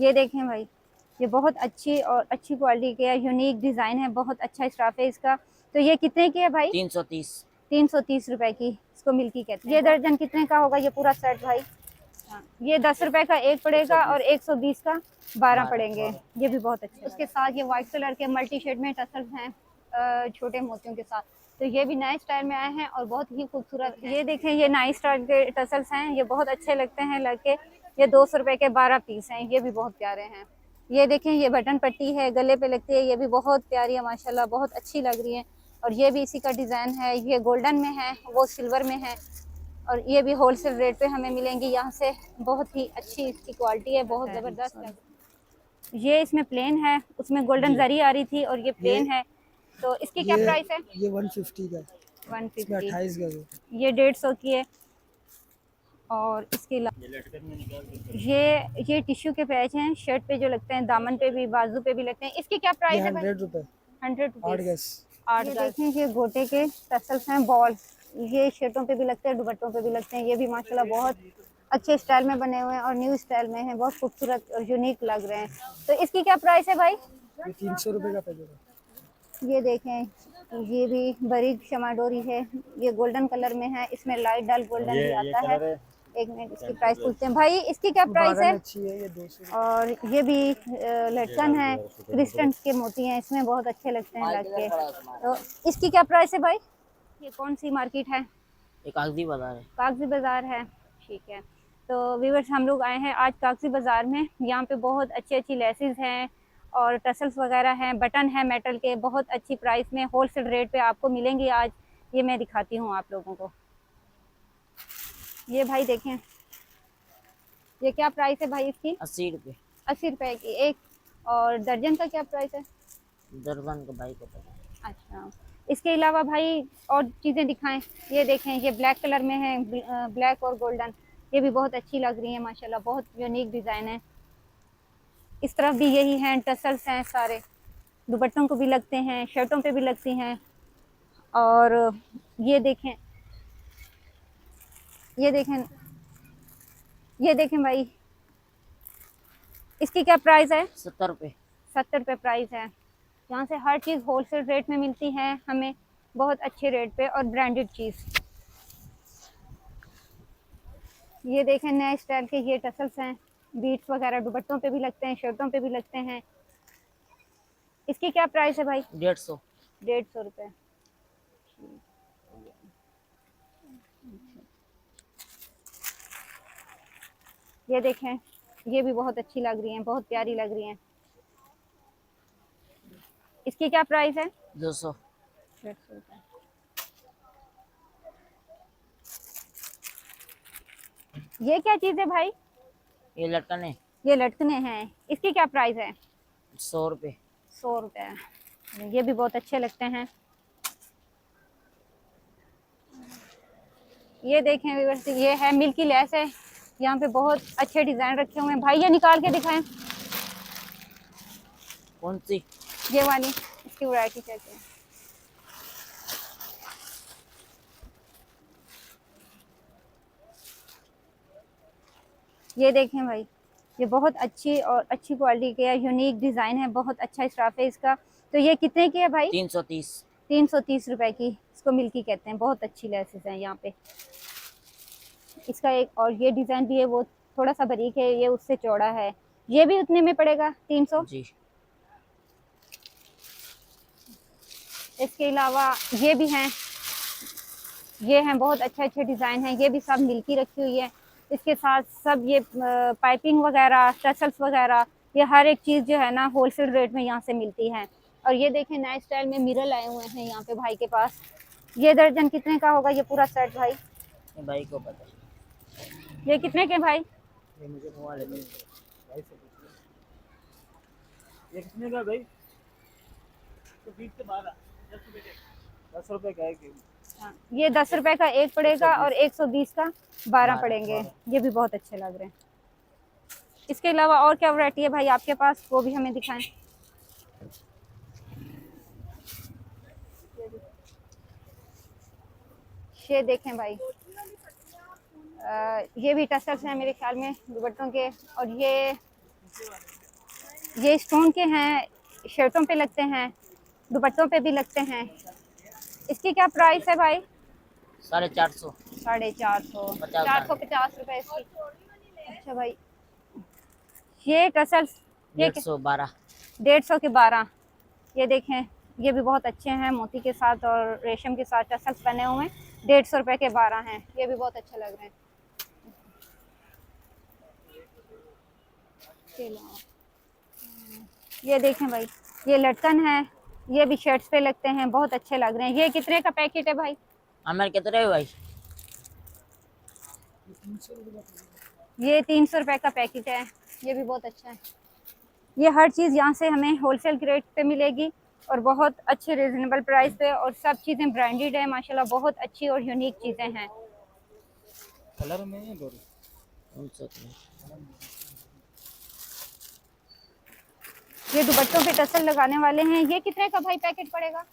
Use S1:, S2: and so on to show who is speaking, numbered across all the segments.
S1: ये देखें भाई, ये बहुत अच्छी और अच्छी क्वालिटी के है, यूनिक डिज़ाइन है, बहुत अच्छा स्टाफ है इसका। तो ये कितने की है भाई?
S2: 330।
S1: 330 रुपए की इसको मिल्की कहते हैं। ये दर्जन कितने का होगा ये पूरा सेट भाई? हाँ, ये 10 रुपए का एक पड़ेगा और 120 का 12 पड़ेंगे। ये भी बहुत अच्छे। उसके साथ ये व्हाइट कलर के मल्टी शेड में टसल्स हैं छोटे मोतियों के साथ। तो ये भी नए स्टाइल में आए हैं और बहुत ही खूबसूरत। ये देखें, ये नए स्टाइल के टसल्स हैं, ये बहुत अच्छे लगते हैं लड़के। ये 200 रुपए के 12 पीस हैं, ये भी बहुत प्यारे हैं। ये देखें, ये बटन पट्टी है, गले पे लगती है, ये भी बहुत प्यारी है माशाल्लाह, बहुत अच्छी लग रही है। और ये भी इसी का डिज़ाइन है, ये गोल्डन में है, वो सिल्वर में है। और ये भी होलसेल रेट पे हमें मिलेंगी यहाँ से। बहुत ही अच्छी इसकी क्वालिटी है, बहुत ज़बरदस्त है। ये इसमें प्लेन है, उसमें गोल्डन जरी आ रही थी और ये प्लेन है। तो इसकी क्या प्राइस है?
S3: ये 150 का है। इसमें
S1: 150।
S3: 28 गज है।
S1: ये 150 की है। और इसके अलावा ये टिश्यू के पैच हैं, शर्ट पे जो लगते हैं, दामन पे भी, बाजू पे भी लगते हैं। इसकी क्या
S3: ये
S1: प्राइस है भाई?
S3: 100 रुपए।
S1: 100
S3: 8
S1: रुपीज़।
S3: गज।
S1: 8 देखें, ये गोटे के टसल्स हैं, बॉल। ये शर्टों पे भी लगते हैं, दुपट्टों पे भी लगते हैं। ये भी माशाल्लाह बहुत अच्छे स्टाइल में बने हुए हैं और न्यू स्टाइल में हैं, बहुत खूबसूरत और यूनिक लग रहे हैं। तो इसकी क्या प्राइस है भाई?
S3: ये 300 रुपए का पैकेट है।
S1: ये देखें, ये भी बारीक शमाडोरी है, ये गोल्डन कलर में है, इसमें लाइट डाल गोल्डन भी आता है। एक मिनट, इसकी प्राइस पूछते हैं भाई, इसकी क्या प्राइस है?
S3: अच्छी है, ये 200।
S1: और ये भी लटकन है, क्रिस्टन के मोती हैं, इसमें बहुत अच्छे लगते हैं लटके। तो इसकी क्या प्राइस है भाई? ये कौन सी मार्केट है?
S2: ये कागजी बाजार है।
S1: कागजी बाजार है, ठीक है। तो व्यूअर्स, हम लोग आए हैं आज कागजी बाजार में। यहाँ पे बहुत अच्छी अच्छी लेसेस हैं और टसल्स वगैरह हैं, बटन है मेटल के, बहुत अच्छी प्राइस में होलसेल रेट पे आपको मिलेंगी आज। ये मैं दिखाती हूँ आप लोगों को। ये भाई देखें, ये क्या प्राइस है भाई इसकी?
S2: 80 रुपये
S1: 80 रुपए की एक। और दर्जन का क्या प्राइस है?
S2: दर्जन का भाई को पता।
S1: अच्छा, इसके अलावा भाई और चीज़ें दिखाएं। ये देखें, ये ब्लैक कलर में है, ब्लैक और गोल्डन। ये भी बहुत अच्छी लग रही है माशाल्लाह, बहुत यूनिक डिज़ाइन है। इस तरफ भी यही हैं, टसल्स हैं सारे, दुपट्टों को भी लगते हैं, शर्टों पे भी लगती हैं। और ये देखें, ये देखें, ये देखें भाई, इसकी क्या प्राइस है?
S2: 70 रुपये।
S1: 70 रुपये प्राइस है। यहाँ से हर चीज़ होलसेल रेट में मिलती है हमें, बहुत अच्छे रेट पे और ब्रांडेड चीज़। ये देखें, नए स्टाइल के ये टसल्स हैं, बीट्स वगैरह दुपट्टों पे भी लगते हैं, शर्टों पे भी लगते हैं। इसकी क्या प्राइस है भाई?
S2: 150।
S1: 150 रुपये। ये देखें, ये भी बहुत अच्छी लग रही हैं, बहुत प्यारी लग रही हैं। इसकी क्या प्राइस है?
S2: 200।
S1: 150 रुपये। ये क्या चीज़ है भाई?
S2: ये लटकन है।
S1: ये लटकने हैं, इसकी क्या प्राइस है?
S2: 100 रुपये।
S1: 100 रुपये। ये भी बहुत अच्छे लगते हैं। ये देखें व्यूअर्स, ये है मिल्की लेस है, यहाँ पे बहुत अच्छे डिज़ाइन रखे हुए हैं भाई। ये निकाल के दिखाएं,
S2: कौन सी?
S1: ये वाली, इसकी वैरायटी चेक करें। ये देखें भाई, ये बहुत अच्छी और अच्छी क्वालिटी के है, यूनिक डिज़ाइन है, बहुत अच्छा स्टाफ है इसका। तो ये कितने की है भाई?
S2: 330।
S1: 330 रुपए की इसको मिल्की कहते हैं। बहुत अच्छी लेसेस हैं यहाँ पे। इसका एक और ये डिज़ाइन भी है, वो थोड़ा सा बारीक है, ये उससे चौड़ा है। ये भी उतने में पड़ेगा 300।
S2: जी।
S1: इसके अलावा ये भी हैं, ये हैं बहुत अच्छे अच्छे डिज़ाइन हैं, ये भी सब मिल्की रखी हुई है। इसके साथ सब ये पाइपिंग वगैरह, टसल्स वगैरह, ये हर एक चीज़ जो है ना होलसेल रेट में यहाँ से मिलती है। और ये देखें, नए स्टाइल में मिरर आए हुए हैं यहाँ पे भाई के पास। ये दर्जन कितने का होगा ये पूरा सेट भाई?
S2: ये भाई को पता।
S1: ये कितने के भाई?
S2: ये मुझे मोबाइल दे। भाई से पूछ लो। ये कितने का भाई? तो 20 से 12। 10 रुपए के। 10 रुपए का है कि?
S1: हाँ, ये 10 रुपए का एक पड़ेगा और 120 का 12 पड़ेंगे। ये भी बहुत अच्छे लग रहे हैं। इसके अलावा और क्या वैरायटी है भाई आपके पास, वो भी हमें दिखाएं। ये देखें भाई, ये भी टसल्स हैं मेरे ख्याल में दुपट्टों के। और ये ये स्टोन के हैं, शर्टों पे लगते हैं, दुपट्टों पे भी लगते हैं। इसकी क्या प्राइस है भाई?
S4: 450।
S1: 450,
S4: 50
S1: 450 रुपए इसकी। अच्छा भाई, ये टसल्स ये
S4: 112।
S1: 150 के 12। ये देखें, ये भी बहुत अच्छे हैं, मोती के साथ और रेशम के साथ टसल्स बने हुए हैं। 150 रुपए के 12 हैं, ये भी बहुत अच्छे लग रहे हैं। ये देखें भाई, ये लटकन है, ये भी शर्ट्स पे लगते हैं, बहुत अच्छे लग रहे हैं। ये कितने का पैकेट है भाई?
S4: आमिर कितने है भाई?
S1: ये 300 रुपए का पैकेट है, ये भी बहुत अच्छा है। ये हर चीज़ यहाँ से हमें होलसेल रेट पे मिलेगी और बहुत अच्छे रिजनेबल प्राइस पे, और सब चीज़ें ब्रांडेड है माशाल्लाह, बहुत अच्छी और यूनिक चीज़ें हैं।
S2: कलर में है गोरी।
S1: ये दुपट्टों पे टसल लगाने वाले हैं। ये कितने का भाई पैकेट पड़ेगा?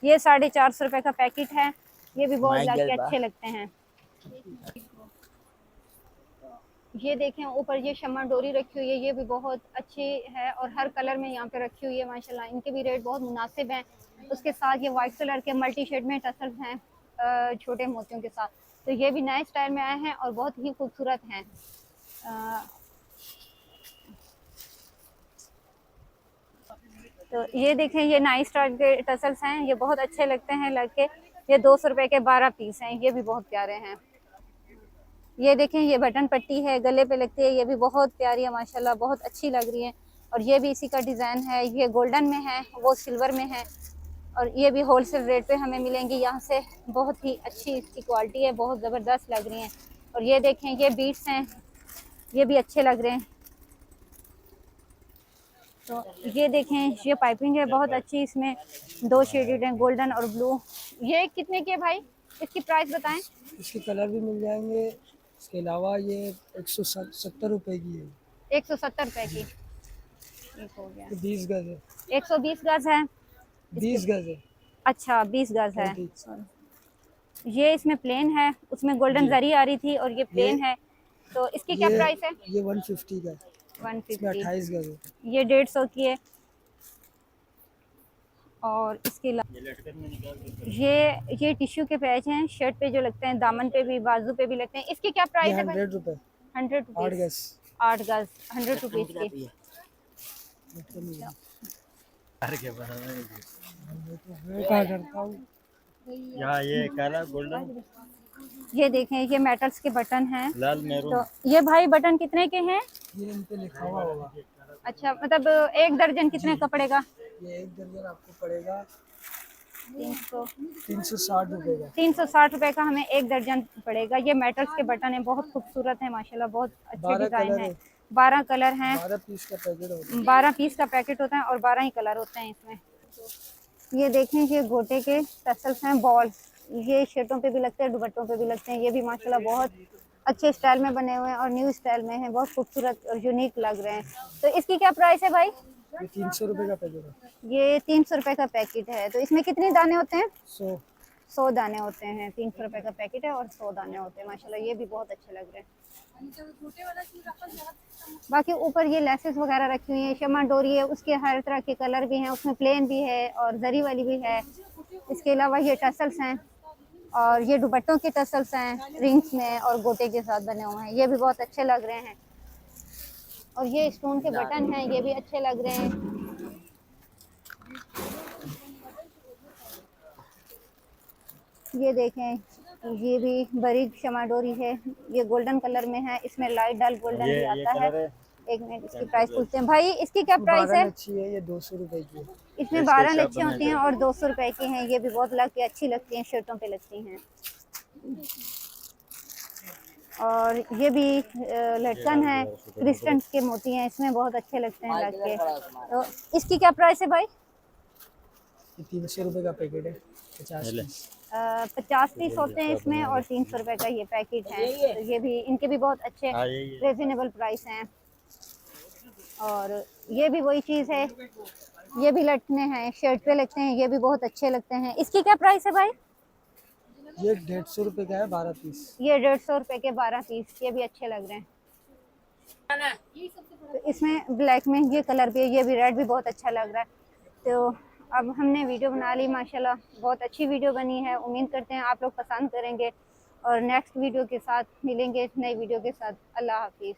S1: ये 450 रुपए का पैकेट है, ये भी बहुत जाके अच्छे लगते हैं। ये देखें ऊपर ये शम्मा डोरी रखी हुई है, ये भी बहुत अच्छी है और हर कलर में यहाँ पे रखी हुई है माशाल्लाह। इनके भी रेट बहुत मुनासिब हैं। उसके साथ ये वाइट कलर के मल्टी शेड में टसल्स हैं छोटे मोतियों के साथ, तो ये भी नए स्टाइल में आए हैं और बहुत ही खूबसूरत हैं। तो ये देखें, ये नए स्टाइल के टसल्स हैं, ये बहुत अच्छे लगते हैं लड़के। ये 200 रुपए के 12 पीस हैं, ये भी बहुत प्यारे हैं। ये देखें, ये बटन पट्टी है, गले पे लगती है, ये भी बहुत प्यारी है माशाल्लाह, बहुत अच्छी लग रही है। और ये भी इसी का डिज़ाइन है, ये गोल्डन में है, वो सिल्वर में है, और ये भी होलसेल रेट पे हमें मिलेंगी यहाँ से। बहुत ही अच्छी इसकी क्वालिटी है, बहुत ज़बरदस्त लग रही हैं। और ये देखें, ये बीट्स हैं, ये भी अच्छे लग रहे हैं। तो ये देखें, ये पाइपिंग है बहुत अच्छी, इसमें 2 शेडेड हैं, गोल्डन और ब्लू। ये कितने के भाई? इसकी प्राइस बताएं।
S3: इसके कलर भी मिल जाएंगे। इसके अलावा ये 170 रुपए की है।
S1: 170 रुपए की। एक हो गया,
S3: 20 गज है।
S1: 120 गज है।
S3: 20 गज है।
S1: अच्छा 20 गज है।
S3: 20।
S1: ये इसमें प्लेन है, उसमें गोल्डन जरी आ रही थी, और ये प्लेन है। तो इसकी क्या प्राइस है?
S3: ये 150 का है। इसमें
S1: 150।
S3: 28 गज है।
S1: ये 150 की है। और इसके ये टिश्यू के पैच हैं, शर्ट पे जो लगते हैं, दामन पे भी, बाजू पे भी लगते हैं। इसकी क्या प्राइस है?
S3: 100 रुपए।
S1: 100
S3: 8
S1: रुपीज़।
S3: गज।
S1: 8 गज 100 रुपीज़ की।
S3: क्या करता हूँ।
S2: यहाँ ये काला गोल्डन
S1: ये देखें, ये मेटल्स के बटन हैं।
S2: लाल मेरून।
S1: तो ये भाई बटन कितने के हैं?
S3: ये इन पे लिखा हुआ होगा।
S1: अच्छा, मतलब एक दर्जन कितने का पड़ेगा?
S3: ये एक दर्जन आपको पड़ेगा
S1: 360
S3: रुपए का।
S1: 360 रुपए का हमें एक दर्जन पड़ेगा। ये मेटल्स के बटन है, बहुत खूबसूरत है माशाल्लाह, बहुत अच्छे
S3: 12
S1: डिजाइन
S3: कलर
S1: है।
S3: है।
S1: 12 कलर हैं।
S3: 12 पीस का पैकेट होता है।
S1: 12 पीस का पैकेट होता है और 12 ही कलर होते हैं इसमें। ये देखें, ये गोटे के टसल्स हैं, बॉल। ये शर्टों पे भी लगते हैं, दुपट्टों पे भी लगते हैं। ये भी माशाल्लाह बहुत अच्छे स्टाइल में बने हुए हैं और न्यू स्टाइल में हैं, बहुत खूबसूरत और यूनिक लग रहे हैं। तो इसकी क्या प्राइस है भाई?
S3: ये 300 रुपए का पैकेट है।
S1: ये 300 रुपए का पैकेट है। तो इसमें कितने दाने होते हैं?
S3: 100
S1: दाने होते हैं। 300 रुपए का पैकेट है और 100 दाने होते हैं माशाल्लाह, ये भी बहुत अच्छे लग रहे हैं। बाकी ऊपर ये लेसेस वगैरह रखी हुई हैं, शमा डोरी है, उसके हर तरह के कलर भी हैं, उसमें प्लेन भी है और जरी वाली भी है। इसके अलावा ये टसल्स हैं और ये दुपट्टों के टसल्स हैं, रिंग्स में और गोटे के साथ बने हुए हैं, ये भी बहुत अच्छे लग रहे हैं। और ये स्टोन के बटन हैं, ये भी अच्छे लग रहे हैं। ये देखें, ये भी बरीक शमा डोरी है, ये गोल्डन कलर में है, इसमें लाइट डाल गोल्डन भी आता है। एक मिनट, इसकी प्राइस पूछते हैं। भाई इसकी क्या प्राइस है?
S3: अच्छी है, ये 200 रुपए की है।
S1: इसमें 12 लच्छी होती हैं और 200 रुपए की हैं। ये भी बहुत लग के अच्छी लगती हैं, शर्टों पे लगती हैं। और ये भी लटकन है, क्रिस्टन के मोती हैं, इसमें बहुत अच्छे लगते हैं लग के। तो इसकी क्या प्राइस है भाई?
S3: 300 रुपए का पैकेट है। 50 पीस।
S1: 50 पीस होते हैं इसमें और 300 रुपए का ये पैकेट है। तो ये भी, इनके भी बहुत अच्छे रिजनेबल प्राइस हैं। और ये भी वही चीज़ है, ये भी लटकने हैं, शर्ट पे लगते हैं, ये भी बहुत अच्छे लगते हैं। इसकी क्या प्राइस है भाई?
S3: ये 150 रुपए का है, 12 पीस।
S1: ये 150 रुपए के 12 पीस, ये भी अच्छे लग रहे हैं। तो इसमें ब्लैक में ये कलर भी है, ये भी रेड भी बहुत अच्छा लग रहा है। तो अब हमने वीडियो बना ली माशाल्लाह, बहुत अच्छी वीडियो बनी है। उम्मीद करते हैं आप लोग पसंद करेंगे और नेक्स्ट वीडियो के साथ मिलेंगे, नई वीडियो के साथ। अल्लाह हाफिज़।